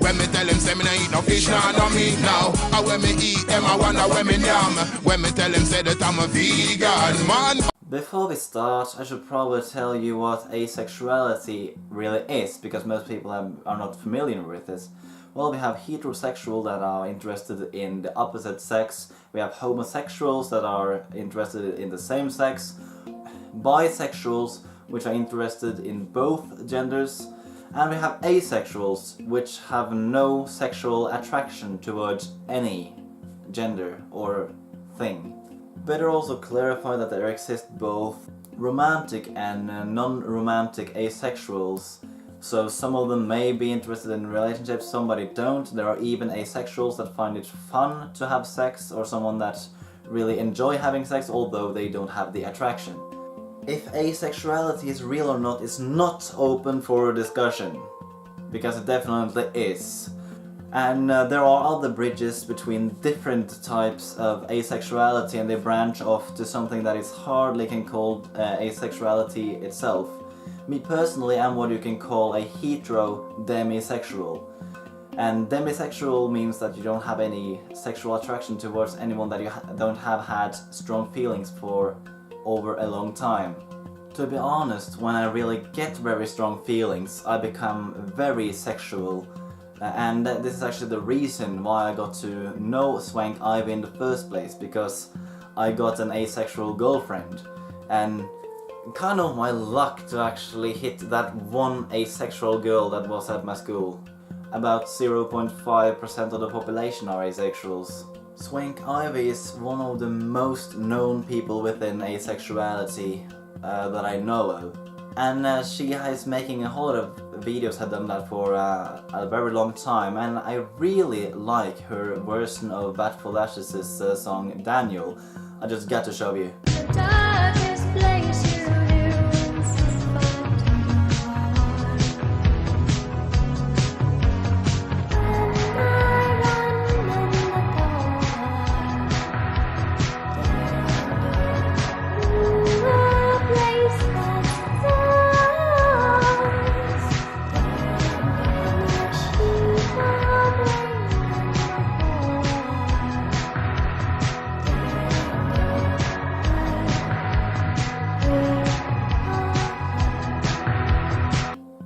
When me tell him say me no eat no fish, no meat now. And when me eat them, I wonder when me yam. When me tell him say that I'm a vegan, man. Before we start, I should probably tell you what asexuality really is, because most people are not familiar with this. Well, we have heterosexual that are interested in the opposite sex, we have homosexuals that are interested in the same sex, bisexuals which are interested in both genders, and we have asexuals which have no sexual attraction towards any gender or thing. Better also clarify that there exist both romantic and non-romantic asexuals. So some of them may be interested in relationships, somebody don't. There are even asexuals that find it fun to have sex, or someone that really enjoy having sex although they don't have the attraction. If asexuality is real or not is not open for discussion, because it definitely is. And there are other bridges between different types of asexuality, and they branch off to something that is hardly can called asexuality itself. Me personally am what you can call a hetero-demisexual. And demisexual means that you don't have any sexual attraction towards anyone that you don't have had strong feelings for over a long time. To be honest, when I really get very strong feelings, I become very sexual. And this is actually the reason why I got to know Swankivy in the first place, because I got an asexual girlfriend. And kind of my luck to actually hit that one asexual girl that was at my school. About 0.5% of the population are asexuals. Swankivy is one of the most known people within asexuality that I know of. And she is making a whole lot of videos, had done that for a very long time, and I really like her version of Batful Ashes' song Daniel. I just got to show you.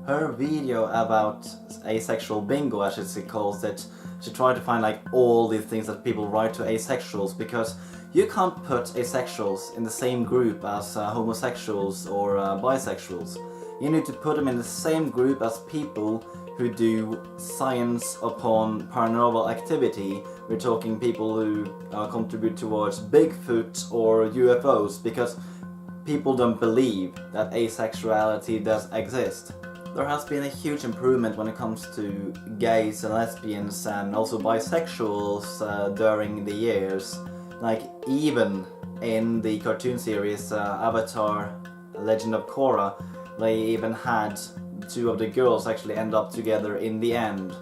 Her video about asexual bingo, as she calls it, she tried to find like all these things that people write to asexuals, because you can't put asexuals in the same group as homosexuals or bisexuals. You need to put them in the same group as people who do science upon paranormal activity. We're talking people who contribute towards Bigfoot or UFOs, because people don't believe that asexuality does exist. There has been a huge improvement when it comes to gays and lesbians and also bisexuals during the years. Like even in the cartoon series Avatar: Legend of Korra, they even had two of the girls actually end up together in the end,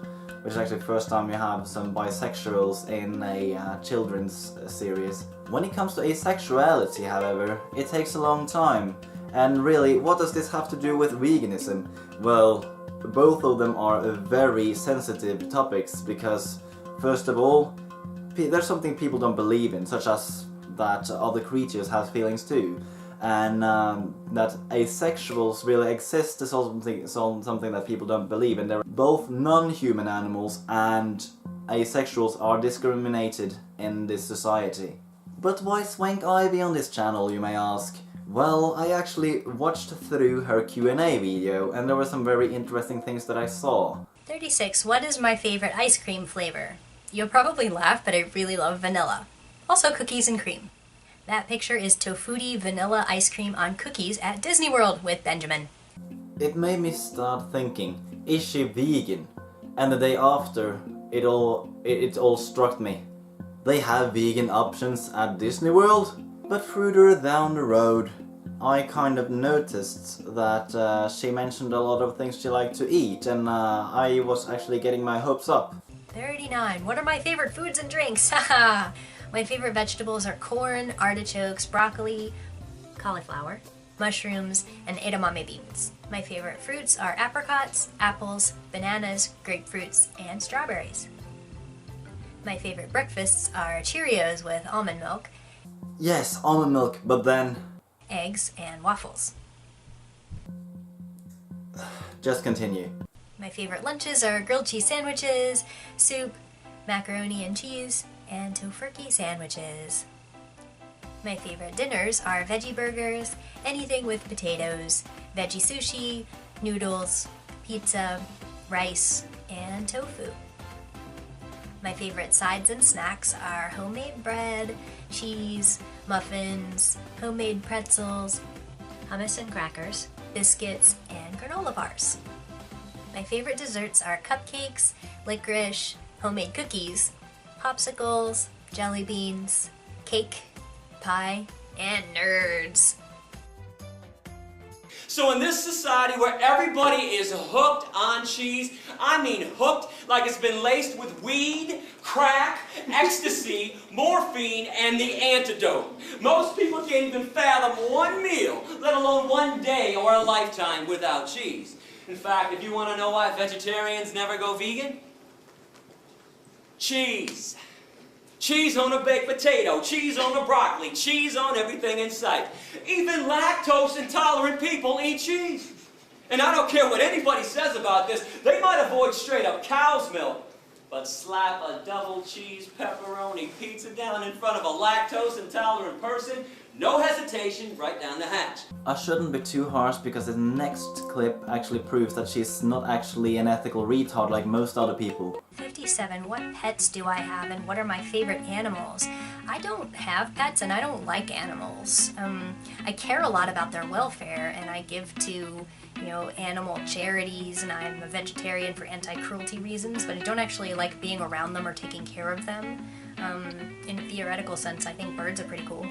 which is actually the first time you have some bisexuals in a children's series. When it comes to asexuality, however, it takes a long time. And really, what does this have to do with veganism? Well, both of them are very sensitive topics, because first of all, there's something people don't believe in, such as that other creatures have feelings too. And that asexuals really exist is also something that people don't believe in. Both non-human animals and asexuals are discriminated in this society. But why Swankivy on this channel, you may ask? Well, I actually watched through her Q&A video, and there were some very interesting things that I saw. 36. What is my favorite ice cream flavor? You'll probably laugh, but I really love vanilla. Also cookies and cream. That picture is Tofutti vanilla ice cream on cookies at Disney World with Benjamin. It made me start thinking, is she vegan? And the day after, it all struck me. They have vegan options at Disney World? But further down the road, I kind of noticed that she mentioned a lot of things she liked to eat, and I was actually getting my hopes up. 39. What are my favorite foods and drinks? Haha! My favorite vegetables are corn, artichokes, broccoli, cauliflower, mushrooms, and edamame beans. My favorite fruits are apricots, apples, bananas, grapefruits, and strawberries. My favorite breakfasts are Cheerios with almond milk, Yes, almond milk, but then... eggs, and waffles. Just continue. My favorite lunches are grilled cheese sandwiches, soup, macaroni and cheese, and tofurkey sandwiches. My favorite dinners are veggie burgers, anything with potatoes, veggie sushi, noodles, pizza, rice, and tofu. My favorite sides and snacks are homemade bread, cheese, muffins, homemade pretzels, hummus and crackers, biscuits, and granola bars. My favorite desserts are cupcakes, licorice, homemade cookies, popsicles, jelly beans, cake, pie, and nerds. So in this society where everybody is hooked on cheese, I mean hooked like it's been laced with weed, crack, ecstasy, morphine, and the antidote. Most people can't even fathom one meal, let alone one day or a lifetime without cheese. In fact, if you want to know why vegetarians never go vegan, cheese. Cheese on a baked potato, cheese on the broccoli, cheese on everything in sight. Even lactose intolerant people eat cheese. And I don't care what anybody says about this, they might avoid straight up cow's milk, but slap a double cheese pepperoni pizza down in front of a lactose intolerant person, no hesitation, right down the hatch. I shouldn't be too harsh because the next clip actually proves that she's not actually an ethical retard like most other people. 57. What pets do I have and what are my favorite animals? I don't have pets and I don't like animals. I care a lot about their welfare and I give to, animal charities, and I'm a vegetarian for anti-cruelty reasons, but I don't actually like being around them or taking care of them. In a theoretical sense, I think birds are pretty cool.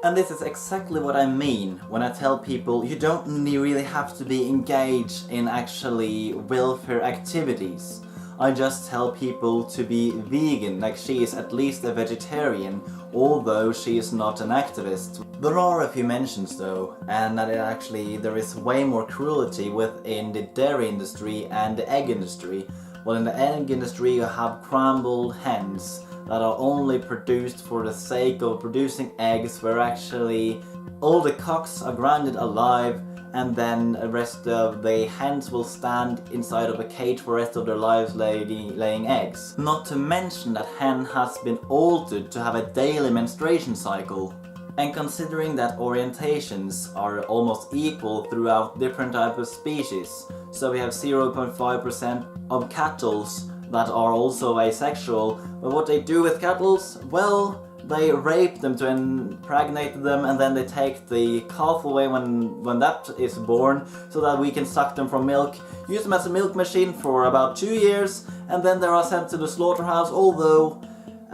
And this is exactly what I mean when I tell people you don't really have to be engaged in actually welfare activities. I just tell people to be vegan, like she is at least a vegetarian, although she is not an activist. There are a few mentions though, and that there is way more cruelty within the dairy industry and the egg industry. Well, in the egg industry you have crumbled hens that are only produced for the sake of producing eggs, where actually all the cocks are grounded alive and then the rest of the hens will stand inside of a cage for the rest of their lives laying eggs. Not to mention that hen has been altered to have a daily menstruation cycle. And considering that orientations are almost equal throughout different types of species, so we have 0.5% of cattle that are also asexual, but what they do with cattle, well, they rape them to impregnate them and then they take the calf away when that is born so that we can suck them from milk, use them as a milk machine for about 2 years, and then they are sent to the slaughterhouse, although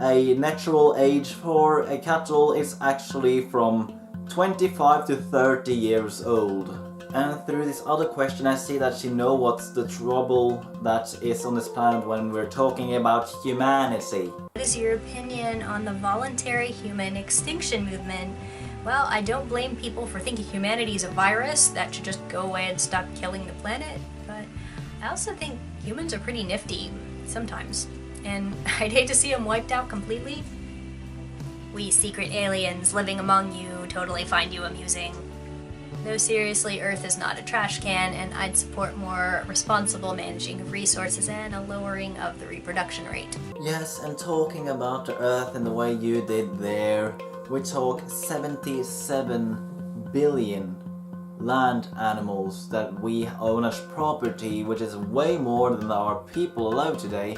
a natural age for a cattle is actually from 25 to 30 years old. And through this other question I see that she knows what's the trouble that is on this planet when we're talking about humanity. What is your opinion on the voluntary human extinction movement? Well, I don't blame people for thinking humanity is a virus that should just go away and stop killing the planet, but I also think humans are pretty nifty sometimes, and I'd hate to see them wiped out completely. We secret aliens living among you totally find you amusing. No, seriously, Earth is not a trash can, and I'd support more responsible managing of resources and a lowering of the reproduction rate. Yes, and talking about the Earth in the way you did there, we talk 77 billion land animals that we own as property, which is way more than our people alive today,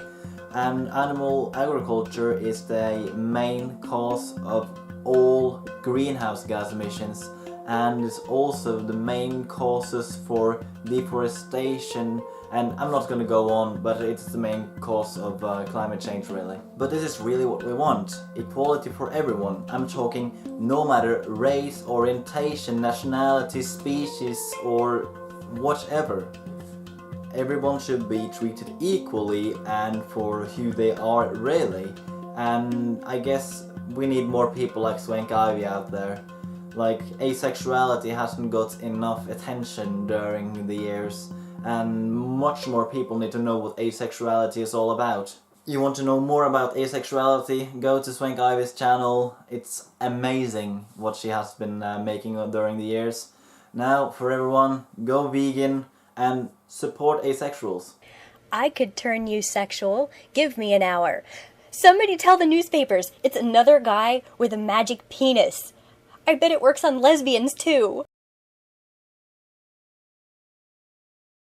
and animal agriculture is the main cause of all greenhouse gas emissions, and is also the main causes for deforestation, and I'm not gonna go on, but it's the main cause of climate change really. But this is really what we want, equality for everyone. I'm talking no matter race, orientation, nationality, species or whatever. Everyone should be treated equally and for who they are really. And I guess we need more people like Swankivy out there. Like, asexuality hasn't got enough attention during the years, and much more people need to know what asexuality is all about. You want to know more about asexuality? Go to Swankivy's channel. It's amazing what she has been making during the years. Now, for everyone, go vegan and support asexuals. I could turn you sexual. Give me an hour. Somebody tell the newspapers it's another guy with a magic penis. I bet it works on lesbians too.